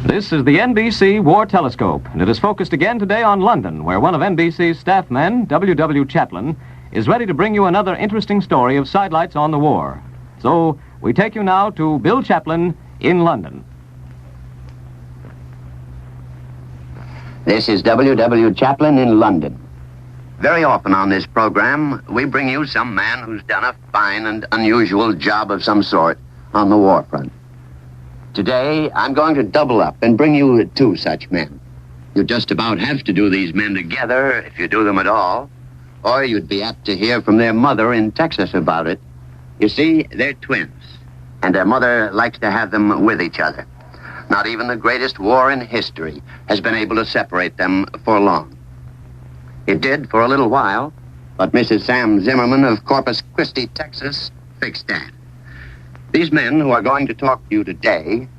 This is the NBC War Telescope, and it is focused again today on London, where one of NBC's staff men, W.W. Chaplin, is ready to bring you another interesting story of sidelights on the war. So, we take you now to Bill Chaplin in London. This is W.W. Chaplin in London. Very often on this program, we bring you some man who's done a fine and unusual job of some sort on the war front. Today, I'm going to double up and bring you two such men. You just about have to do these men together if you do them at all, or you'd be apt to hear from their mother in Texas about it. You see, they're twins, and their mother likes to have them with each other. Not even the greatest war in history has been able to separate them for long. It did for a little while, but Mrs. Sam Zimmerman of Corpus Christi, Texas, fixed that. These men who are going to talk to you today,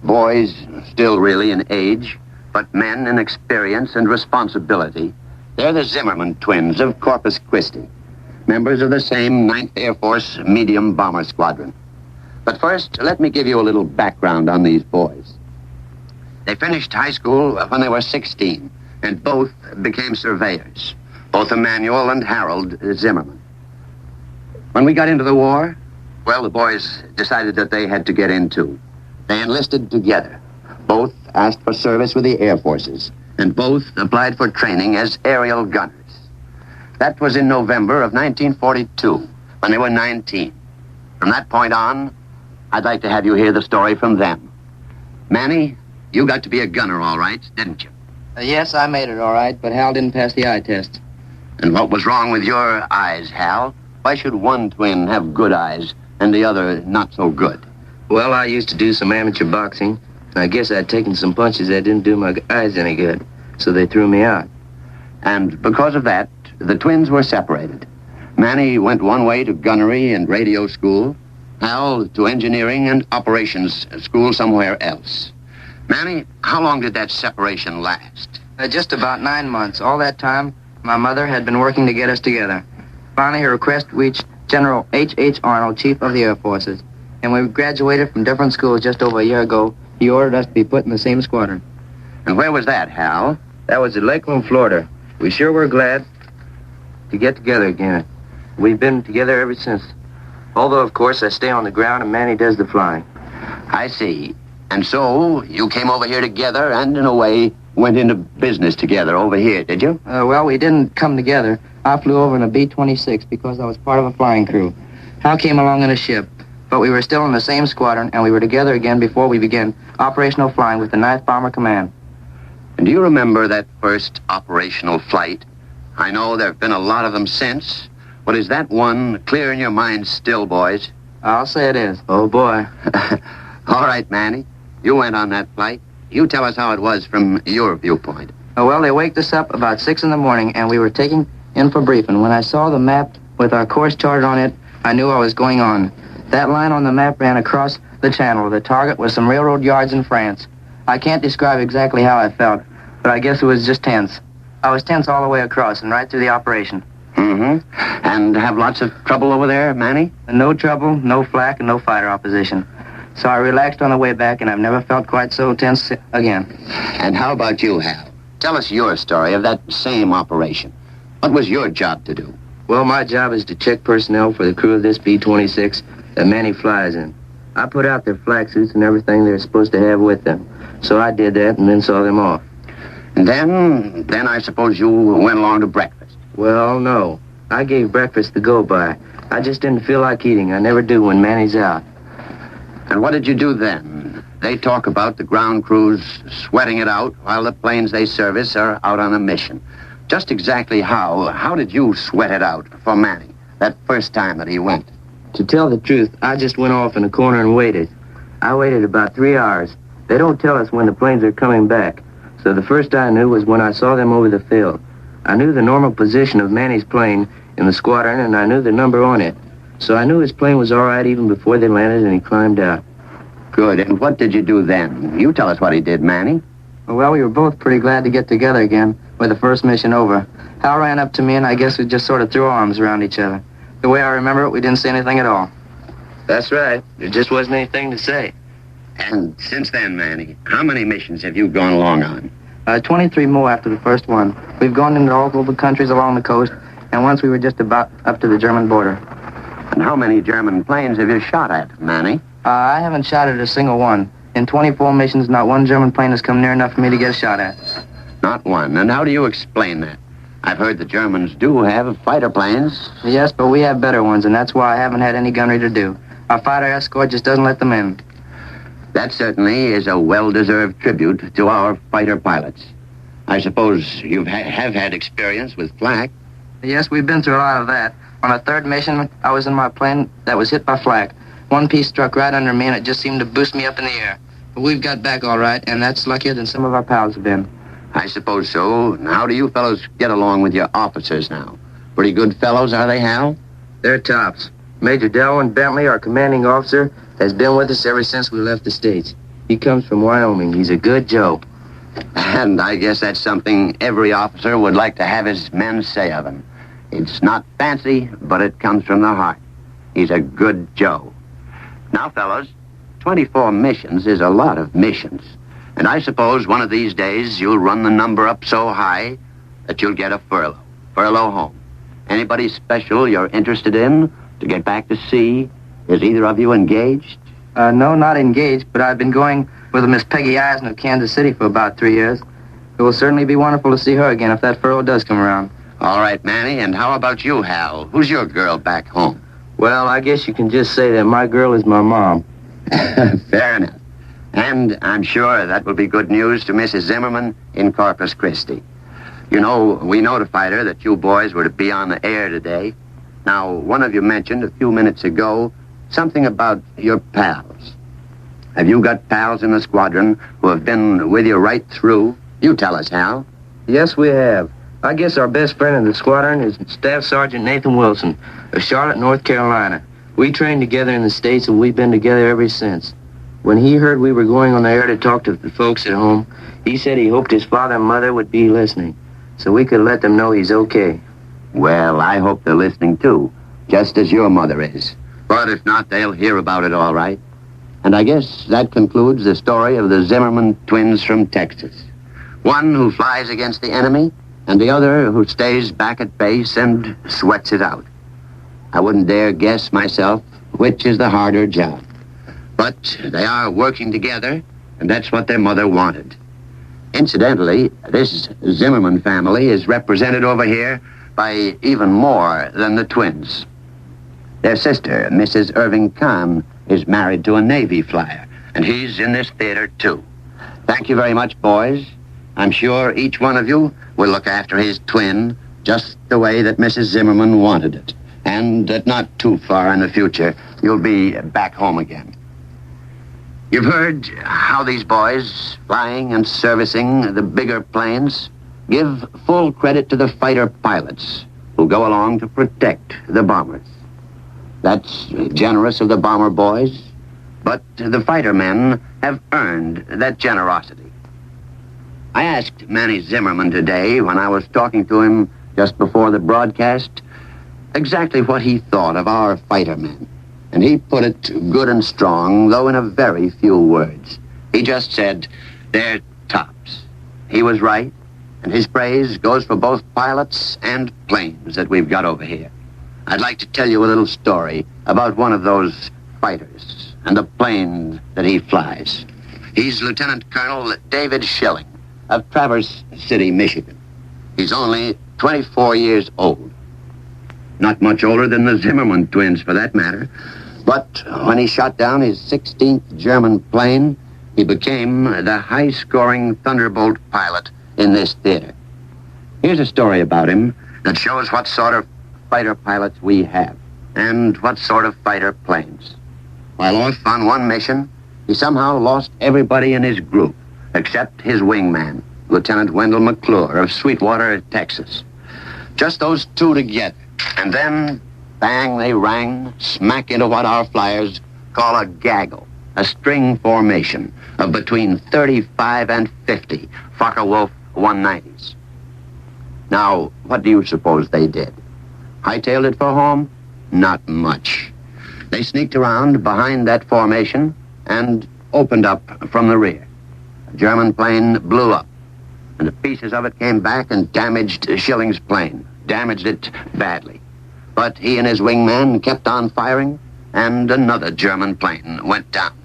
boys still really in age, but men in experience and responsibility, they're the Zimmerman twins of Corpus Christi, members of the same 9th Air Force Medium Bomber Squadron. But first, let me give you a little background on these boys. They finished high school when they were 16, and both became surveyors, both Emmanuel and Harold Zimmerman. When we got into the war, well, the boys decided that they had to get in too. They enlisted together. Both asked for service with the Air Forces, and both applied for training as aerial gunners. That was in November of 1942, when they were 19. From that point on, I'd like to have you hear the story from them. Manny, you got to be a gunner, all right, didn't you? Yes, I made it all right, but Hal didn't pass the eye test. And what was wrong with your eyes, Hal? Why should one twin have good eyes and the other not so good? Well, I used to do some amateur boxing, and I guess I'd taken some punches that didn't do my eyes any good, so they threw me out. And because of that, the twins were separated. Manny went one way to gunnery and radio school, Hal to engineering and operations school somewhere else. Manny, how long did that separation last? Just about 9 months. All that time, my mother had been working to get us together. Finally, her request reached General H.H. Arnold, Chief of the Air Forces. And when we graduated from different schools just over a year ago, he ordered us to be put in the same squadron. And where was that, Hal? That was at Lakeland, Florida. We sure were glad to get together again. We've been together ever since. Although, of course, I stay on the ground and Manny does the flying. I see. And so, you came over here together and, in a way, went into business together over here, did you? Well, we didn't come together. I flew over in a B-26 because I was part of a flying crew. Hal came along in a ship, but we were still in the same squadron, and we were together again before we began operational flying with the 9th Bomber Command. And do you remember that first operational flight? I know there have been a lot of them since, but is that one clear in your mind still, boys? I'll say it is. Oh, boy. All right, Manny. You went on that flight. You tell us how it was from your viewpoint. Well, they waked us up about 6 in the morning, and we were taking in for briefing. When I saw the map with our course charted on it, I knew what was going on. That line on the map ran across the channel. The target was some railroad yards in France. I can't describe exactly how I felt, but I guess it was just tense. I was tense all the way across and right through the operation. Mm-hmm. And have lots of trouble over there, Manny? No trouble, no flak, and no fighter opposition. So I relaxed on the way back, and I've never felt quite so tense again. And how about you, Hal? Tell us your story of that same operation. What was your job to do? Well, my job is to check personnel for the crew of this B-26 that Manny flies in. I put out their flak suits and everything they're supposed to have with them. So I did that and then saw them off. And then I suppose you went along to breakfast. Well, no. I gave breakfast the go-by. I just didn't feel like eating. I never do when Manny's out. And what did you do then? They talk about the ground crews sweating it out while the planes they service are out on a mission. Just exactly how did you sweat it out for Manny that first time that he went? To tell the truth, I just went off in a corner and waited. I waited about 3 hours. They don't tell us when the planes are coming back. So the first I knew was when I saw them over the field. I knew the normal position of Manny's plane in the squadron, and I knew the number on it. So I knew his plane was all right even before they landed and he climbed out. Good. And what did you do then? You tell us what he did, Manny. Well, we were both pretty glad to get together again with the first mission over. Hal ran up to me, and I guess we just sort of threw our arms around each other. The way I remember it, we didn't say anything at all. That's right. There just wasn't anything to say. And since then, Manny, how many missions have you gone along on? 23 more after the first one. We've gone into all over the countries along the coast, and once we were just about up to the German border. And how many German planes have you shot at, Manny? I haven't shot at a single one. In 24 missions, not one German plane has come near enough for me to get a shot at. Not one. And how do you explain that? I've heard the Germans do have fighter planes. Yes, but we have better ones, and that's why I haven't had any gunnery to do. Our fighter escort just doesn't let them in. That certainly is a well-deserved tribute to our fighter pilots. I suppose you have had experience with flak. Yes, we've been through a lot of that. On a third mission, I was in my plane that was hit by flak. One piece struck right under me, and it just seemed to boost me up in the air. But we've got back all right, and that's luckier than some of our pals have been. I suppose so. And how do you fellows get along with your officers now? Pretty good fellows, are they, Hal? They're tops. Major Delwyn Bentley, our commanding officer, has been with us ever since we left the States. He comes from Wyoming. He's a good Joe. And I guess that's something every officer would like to have his men say of him. It's not fancy, but it comes from the heart. He's a good Joe. Now, fellows, 24 missions is a lot of missions. And I suppose one of these days you'll run the number up so high that you'll get a furlough home. Anybody special you're interested in to get back to sea? Is either of you engaged? No, not engaged, but I've been going with Miss Peggy Eisen of Kansas City for about 3 years. It will certainly be wonderful to see her again if that furlough does come around. All right, Manny, and how about you, Hal? Who's your girl back home? Well, I guess you can just say that my girl is my mom. Fair enough. And I'm sure that will be good news to Mrs. Zimmerman in Corpus Christi. You know, we notified her that you boys were to be on the air today. Now, one of you mentioned a few minutes ago something about your pals. Have you got pals in the squadron who have been with you right through? You tell us, Hal. Yes, we have. I guess our best friend in the squadron is Staff Sergeant Nathan Wilson of Charlotte, North Carolina. We trained together in the States, and we've been together ever since. When he heard we were going on the air to talk to the folks at home, he said he hoped his father and mother would be listening, so we could let them know he's okay. Well, I hope they're listening, too, just as your mother is. But if not, they'll hear about it all right. And I guess that concludes the story of the Zimmerman twins from Texas. One who flies against the enemy, and the other who stays back at base and sweats it out. I wouldn't dare guess myself which is the harder job. But they are working together, and that's what their mother wanted. Incidentally, this Zimmerman family is represented over here by even more than the twins. Their sister, Mrs. Irving Kahn, is married to a Navy flyer, and he's in this theater, too. Thank you very much, boys. I'm sure each one of you will look after his twin just the way that Mrs. Zimmerman wanted it, and that not too far in the future, you'll be back home again. You've heard how these boys, flying and servicing the bigger planes, give full credit to the fighter pilots who go along to protect the bombers. That's generous of the bomber boys, but the fighter men have earned that generosity. I asked Manny Zimmerman today, when I was talking to him just before the broadcast, exactly what he thought of our fighter men. And he put it good and strong, though in a very few words. He just said, they're tops. He was right, and his praise goes for both pilots and planes that we've got over here. I'd like to tell you a little story about one of those fighters and the plane that he flies. He's Lieutenant Colonel David Schilling of Traverse City, Michigan. He's only 24 years old. Not much older than the Zimmerman twins, for that matter. But when he shot down his 16th German plane, he became the high-scoring Thunderbolt pilot in this theater. Here's a story about him that shows what sort of fighter pilots we have, and what sort of fighter planes. While off on one mission, he somehow lost everybody in his group, except his wingman, Lieutenant Wendell McClure of Sweetwater, Texas. Just those two together. And then, bang, they rang, smack into what our flyers call a gaggle, a string formation of between 35 and 50 Focke-Wulf 190s. Now, what do you suppose they did? Hightailed it for home? Not much. They sneaked around behind that formation and opened up from the rear. A German plane blew up, and the pieces of it came back and damaged Schilling's plane, damaged it badly. But he and his wingman kept on firing, and another German plane went down.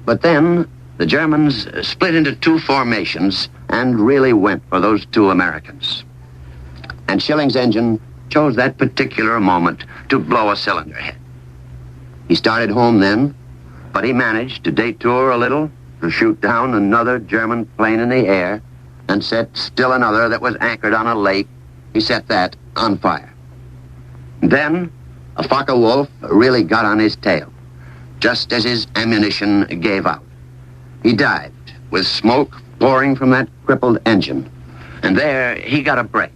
But then the Germans split into two formations and really went for those two Americans. And Schilling's engine chose that particular moment to blow a cylinder head. He started home then, but he managed to detour a little, to shoot down another German plane in the air, and set still another that was anchored on a lake. He set that on fire. Then a Focke-Wulf really got on his tail, just as his ammunition gave out. He dived with smoke pouring from that crippled engine, and there he got a break.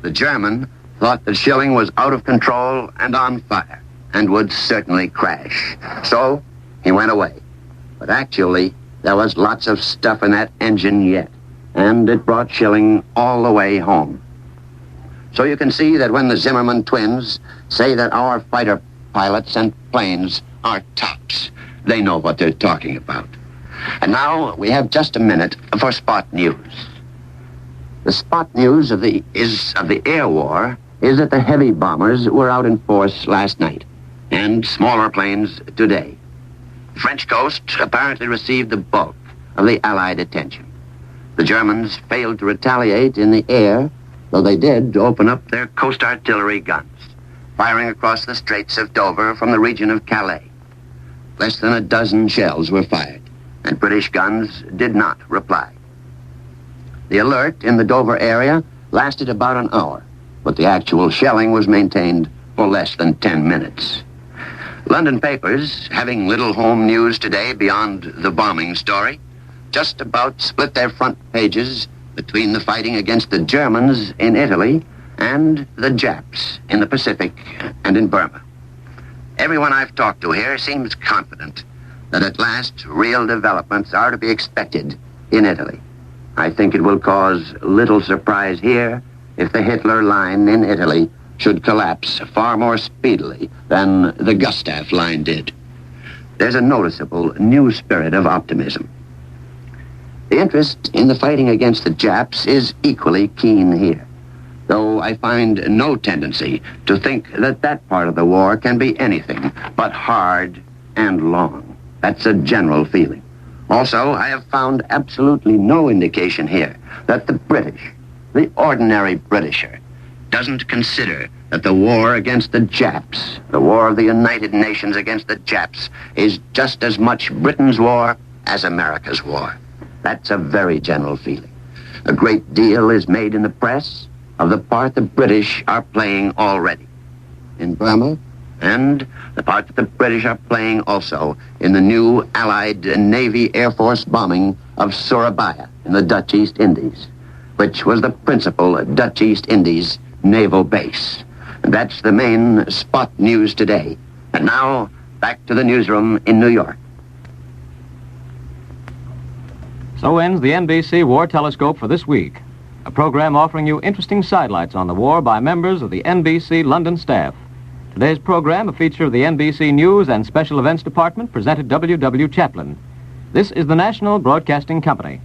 The German thought that Schilling was out of control and on fire, and would certainly crash. So he went away. But actually, there was lots of stuff in that engine yet, and it brought Schilling all the way home. So you can see that when the Zimmerman twins say that our fighter pilots and planes are tops, they know what they're talking about. And now we have just a minute for spot news. The spot news of the air war is that the heavy bombers were out in force last night, and smaller planes today. The French coast apparently received the bulk of the Allied attention. The Germans failed to retaliate in the air, though they did open up their coast artillery guns, firing across the Straits of Dover from the region of Calais. Less than a dozen shells were fired, and British guns did not reply. The alert in the Dover area lasted about an hour, but the actual shelling was maintained for less than 10 minutes. London papers, having little home news today beyond the bombing story, just about split their front pages between the fighting against the Germans in Italy and the Japs in the Pacific and in Burma. Everyone I've talked to here seems confident that at last real developments are to be expected in Italy. I think it will cause little surprise here if the Hitler line in Italy should collapse far more speedily than the Gustav line did. There's a noticeable new spirit of optimism. The interest in the fighting against the Japs is equally keen here, though I find no tendency to think that that part of the war can be anything but hard and long. That's a general feeling. Also, I have found absolutely no indication here that the British, the ordinary Britisher, doesn't consider that the war against the Japs, the war of the United Nations against the Japs, is just as much Britain's war as America's war. That's a very general feeling. A great deal is made in the press of the part the British are playing already in Burma, and the part that the British are playing also in the new Allied Navy Air Force bombing of Surabaya in the Dutch East Indies, which was the principal Dutch East Indies naval base. And that's the main spot news today. And now, back to the newsroom in New York. So ends the NBC War Telescope for this week, a program offering you interesting sidelights on the war by members of the NBC London staff. Today's program, a feature of the NBC News and Special Events Department, presented W.W. Chaplin. This is the National Broadcasting Company.